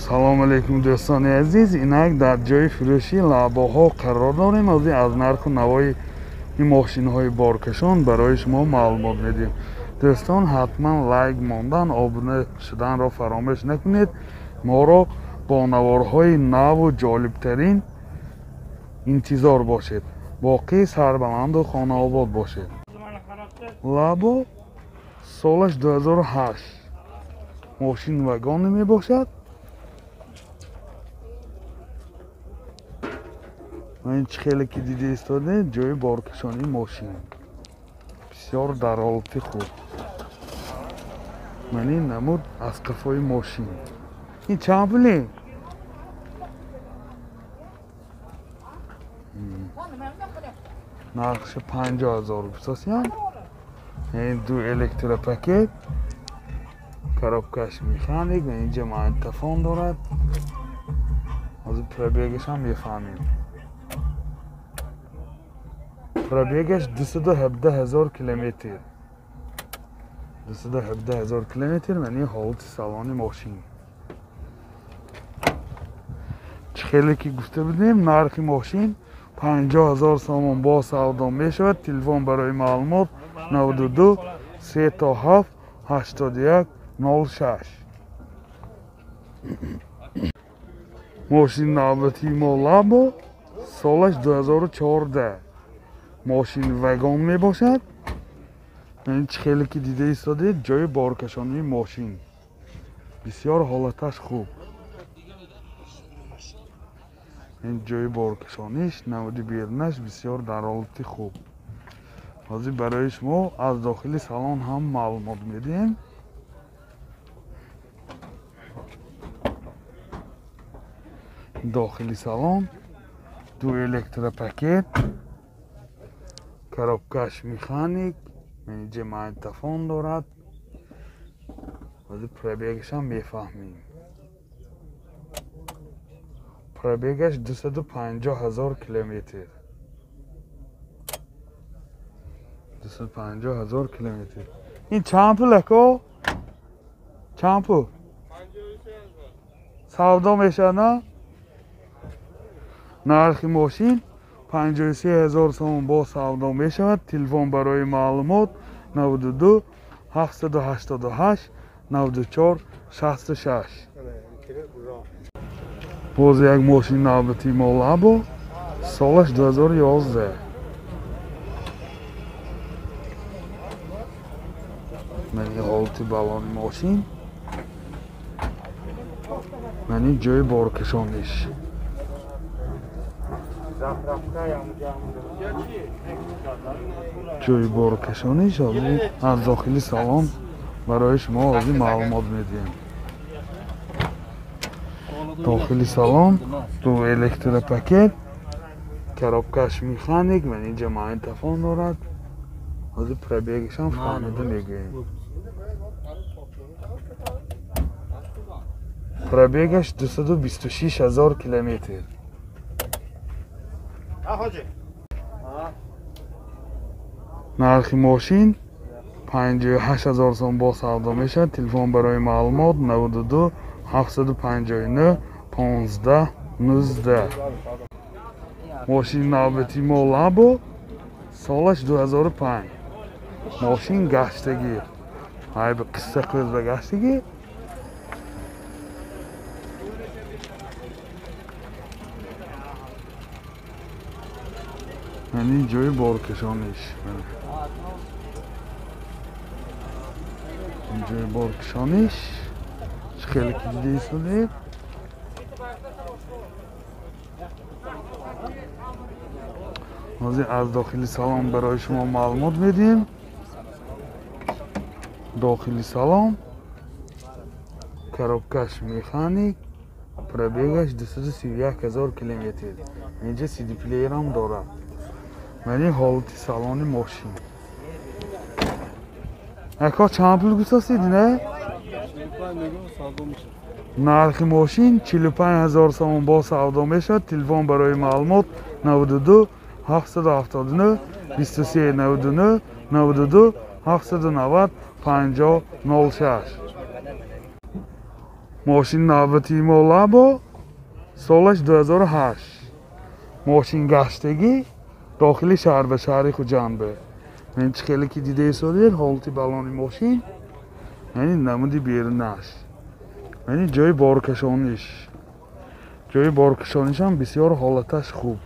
салом алейкум дӯстони азиз, инак дар ҷойи фурӯши лабоҳо қарор дорем. аз нарху навои ин мошинҳои боркашон барои шумо маълумот медиҳем. дӯстон, ҳатман лайк мондан, обуна шуданро фаромӯш накунед. моро бо наворҳои наву ҷолибтарин интизор бошед. боқӣ сарбаланду хонаобод бошед. лабо солаш 2008 мошин вагони мебошад. این چخیلی که دیده ایستاده جای بارکشانی ماشین بسیار در حالت خوب. من این نمود از قفای ماشین. این چند پوله؟ نرخش 50,000 بساسیم. این دو الکتروپاکت کارابکش میخانیک و اینجا مایتفون دارد. از پرابیگش هم میفهمیم. пробегаш 217,000 километр. 217,000 километр мани ҳолати салони мошин. чихеле ки гуфта будем, нархи мошин 50,000 сомон бо савдо мешавад. телефон барои маълумот 92 37 81 06. мошин навбати мо лабо солаш 2014 мошин вагон мебошад. این چخیلی که دیده ایستاده جای بارکشانی ماشین بسیار حالتش خوب. این جای بارکشانیش نمودی بیرنش بسیار در حالت خوب. حاضر برای شما از داخل سالن هم معلومات میدیم. داخل سالن دو الکتروپاکت коробкаш механик, اینجا مایتفون دارد. ولی پرابیگش هم میفهمیم. پرابیگش 250,000 کیلومتر. 250,000 کیلومتر. این چند پوله کو؟ چند پول؟ 53,000. سودا میشه نه؟ نرخ ماشین 53,000 сомон бо савдо мешавад. телефон барои маълумот 92 788 94 66. боз як мошин навбати мо лабо солаш 2011. мани ҳолати балони мошин, мани ҷои боркашониш. جای بارکشانی شده از داخلی سالن برای شما از معلومات میدیم. داخلی سالن دو الکتروپاکت коробкаш механик و اینجا مایتفون دارد. از پرابیگش هم فهمیده میگیم. پرابیگش 226,000 کیلومتر. нархи мошин 58,000 сом бо савдо мешавад. телефон барои маълумот 92 759 15 19. мошин навбати мо лабо солаш 2005. мошин гаштагӣ. ҳай ба қисса қӯз ба гаштагӣ. یعنی جای بارکشانیش. این جای بارکشانیش خیلی که دیده ایستاده. از داخلی سالن برای شما معلومات میدیم. داخلی سالن коробкаш механик, пробегаш 231,000 километр. اینجا CD پلیر هم دارد. мани ҳолати салони мошин. ака чанд пул гузостид не? нархи мошин 45,000 сомон бо савдо мешавад. телефон барои маълумот 92 779 23 99 92 790 50 06. ماشین نوبتی ما لابو سالش 2008 ماشین گشتگی داخلی شهر به شهری خود جنبه من خیلی که دیده سودید حالتی بالانی ماشین یعنی نمودی بیرونش یعنی جای بارکشانیش هم بسیار حالتش خوب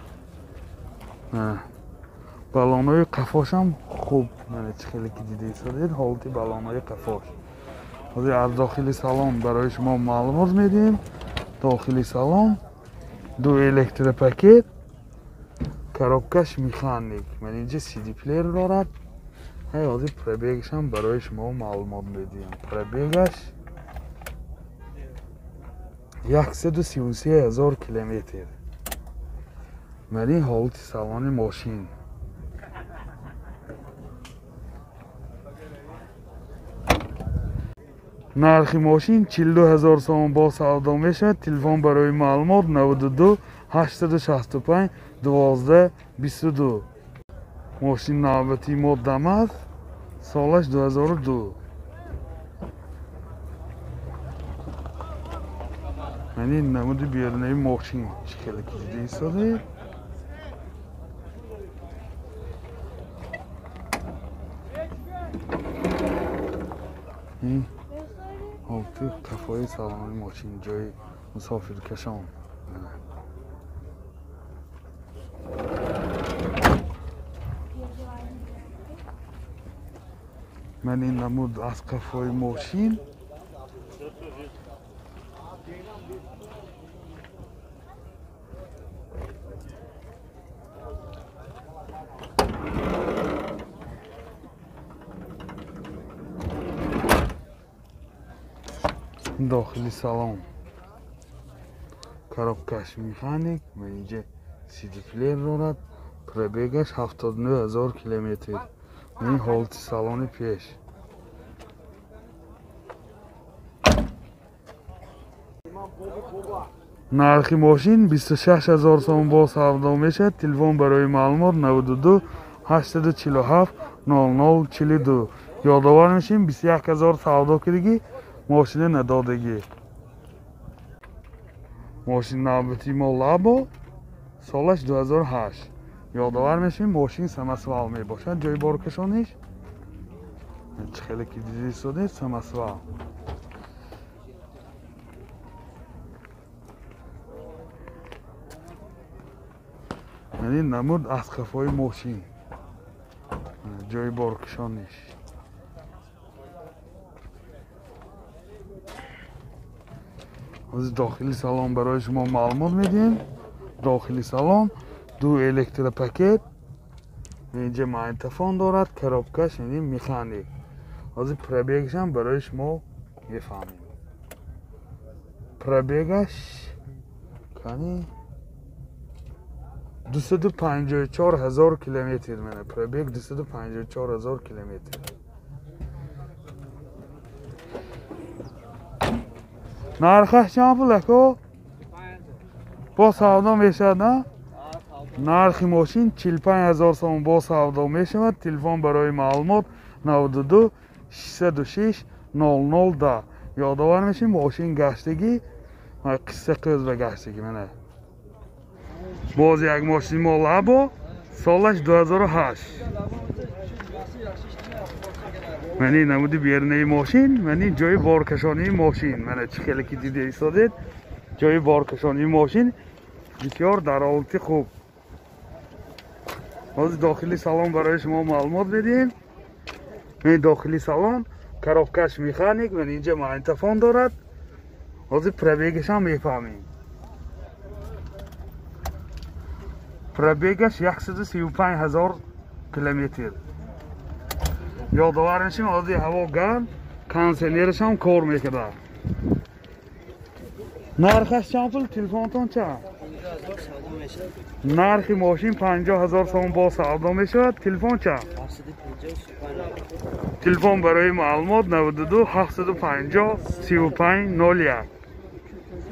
بالانوی قفاش هم خوب یعنی خیلی که دیده سودید حالتی بالانوی قفاش از داخلی سالن برای شما معلومات میدیم داخلی سالن دو الکتروپاکت коробкаш механик من اینجا سی دی پلیر دارد حاضر پربیگش هم برای شما معلومات میدیم پربیگش 133,000 کیلومتر من این حالت سالن ماشین نرخ ماشین 42,000 سوم با سودا میشه تلفن برای معلومات 92 865 12 22 ماشین نوبتی مدام است سالش 2002 یعنی نمود بیرونی ماشین خیلی کلیدی ایستاده این حالتی کفای سالن ماشین جای مسافر کشان من این نمود از کفای ماشین داخلی سالن коробкаш механик و اینجا سی دی پلیر دارد پربیگش 79,000 کیلومتر این حالت سالن پیش نرخ ماشین 26,000 سوم با سودا میشه تلفن برای معلومات 92 847 0042 یادآور میشیم 21,000 سودا کردگی ماشین ندادگی ماشین نوبتی ما لابو سالش 2008 یادآور میشیم ماشین سمسوال میباشد جای بارکشانیش خیلی که دیدی سوده سمسوال یعنی نمود از کفای ماشین جای بارکشانیش از داخلی سالن برای شما معلومات میدیم داخلی سالن دو الکتروپاکت اینجا مایتفون دارد коробкаш یعنی مکانیک از پربیگش هم برای شما میفهمیم پربیگش کنی 254,000 کیلومتر منه پربیگ 254,000 کیلومتر نرخش چند پوله کو؟ با سودا میشد نه؟ نرخ ماشین 45,000 سوم با سودا میشود تلفن برای معلومات 92 606 0010 یادآور میشیم ماشین گشتگی قصه قز و گشتگی منه باز یک ماشین ما لابو سالش 2008 منی نمودی بیرونی ماشین منی جای بارکشانی ماشین منه خیلی که دیده ایستادید جای بارکشانی ماشین بسیار در حالت خوب از داخلی سالن برای شما معلومات بدیم این داخلی سالن коробкаш مکانیک من اینجا مایتفون دارد از پربیگش هم میفهمیم پربیگش 135,000 کیلومتر یادآور میشیم از هوا گرم کانسلرش هم کار میکنه نرخش چند پول تلفنتون چند نرخ ماشین 50,000 سوم با سودا میشود تلفن چند تلفن برای معلومات 92 750 35 01